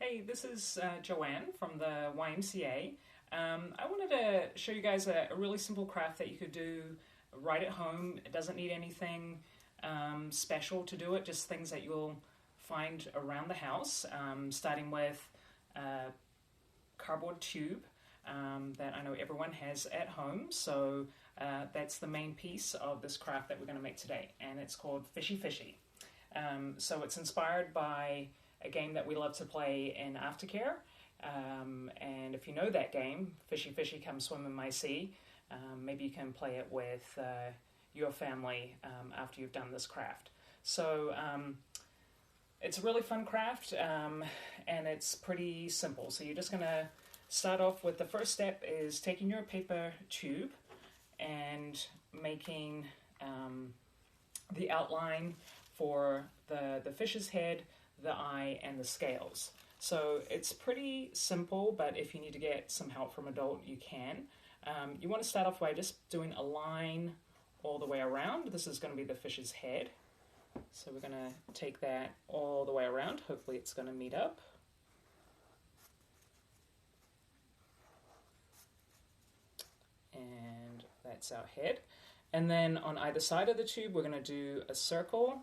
Hey, this is Joanne from the YMCA. I wanted to show you guys a really simple craft that you could do right at home. It doesn't need anything special to do it, just things that you'll find around the house, starting with a cardboard tube that I know everyone has at home. So that's the main piece of this craft that we're going to make today, and it's called Fishy. So it's inspired by a game that we love to play in aftercare, and if you know that game, Fishy, come swim in my sea, maybe you can play it with your family after you've done this craft. So it's a really fun craft, and it's pretty simple. So you're just going to start off with the first step is taking your paper tube and making the outline for the fish's head, the eye, and the scales. So it's pretty simple, but if you need to get some help from adult, you can. You want to start off by just doing a line all the way around. This is going to be the fish's head. So we're going to take that all the way around. Hopefully it's going to meet up. And that's our head. And then on either side of the tube, we're going to do a circle,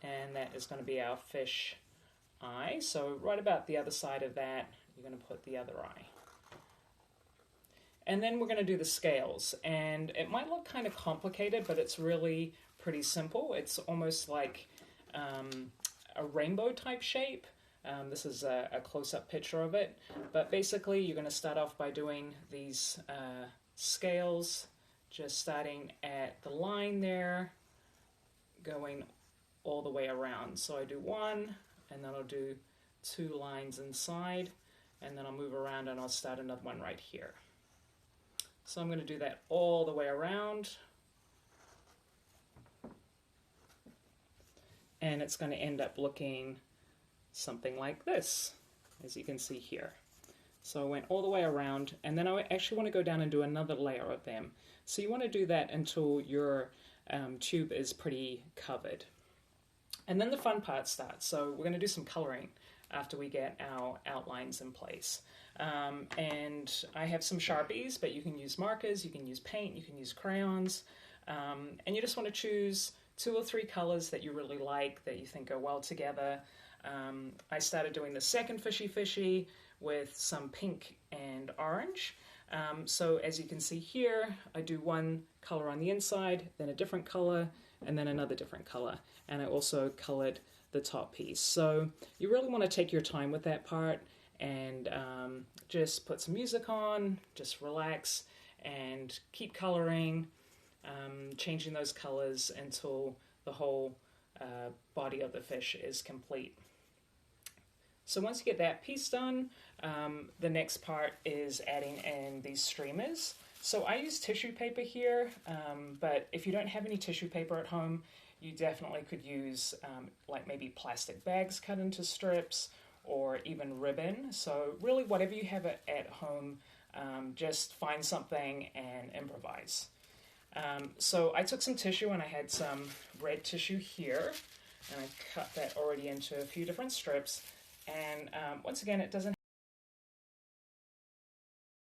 and that is going to be our fish eye. So right about the other side of that, you're going to put the other eye. And then we're going to do the scales, and it might look kind of complicated, but it's really pretty simple. It's almost like a rainbow type shape. This is a close-up picture of it, but basically you're going to start off by doing these scales, just starting at the line there, going all the way around. So I do one, and then I'll do two lines inside, and then I'll move around and I'll start another one right here. So I'm going to do that all the way around, and it's going to end up looking something like this, as you can see here. So I went all the way around, and then I actually want to go down and do another layer of them. So you want to do that until your tube is pretty covered. And then the fun part starts. So we're going to do some coloring after we get our outlines in place. And I have some Sharpies, but you can use markers, you can use paint, you can use crayons. And you just want to choose 2 or 3 colors that you really like, that you think go well together. I started doing the second Fishy with some pink and orange. So as you can see here, I do one color on the inside, then a different color, and then another different color. And I also colored the top piece. So you really want to take your time with that part and just put some music on, just relax and keep coloring, changing those colors until the whole body of the fish is complete. So once you get that piece done, the next part is adding in these streamers. So I use tissue paper here, but if you don't have any tissue paper at home, you definitely could use like maybe plastic bags cut into strips or even ribbon. So really whatever you have at home, just find something and improvise. So I took some tissue, and I had some red tissue here, and I cut that already into a few different strips. And once again, it doesn't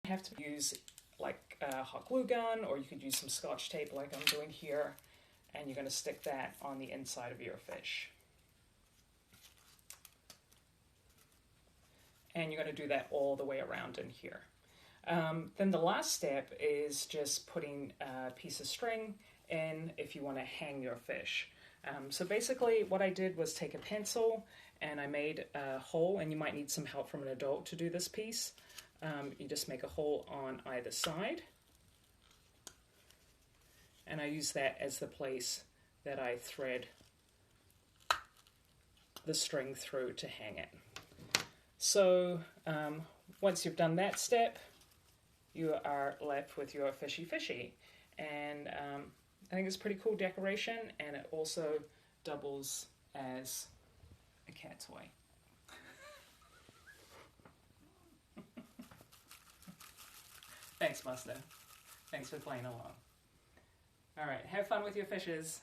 have to use like a hot glue gun, or you could use some Scotch tape like I'm doing here, and you're going to stick that on the inside of your fish. And you're going to do that all the way around in here. Then the last step is just putting a piece of string in if you want to hang your fish. So basically what I did was take a pencil and I made a hole, and you might need some help from an adult to do this piece. You just make a hole on either side, and I use that as the place that I thread the string through to hang it. So once you've done that step, you are left with your Fishy, and I think it's a pretty cool decoration, and it also doubles as a cat toy. Thanks, Buster. Thanks for playing along. All right, have fun with your fishes.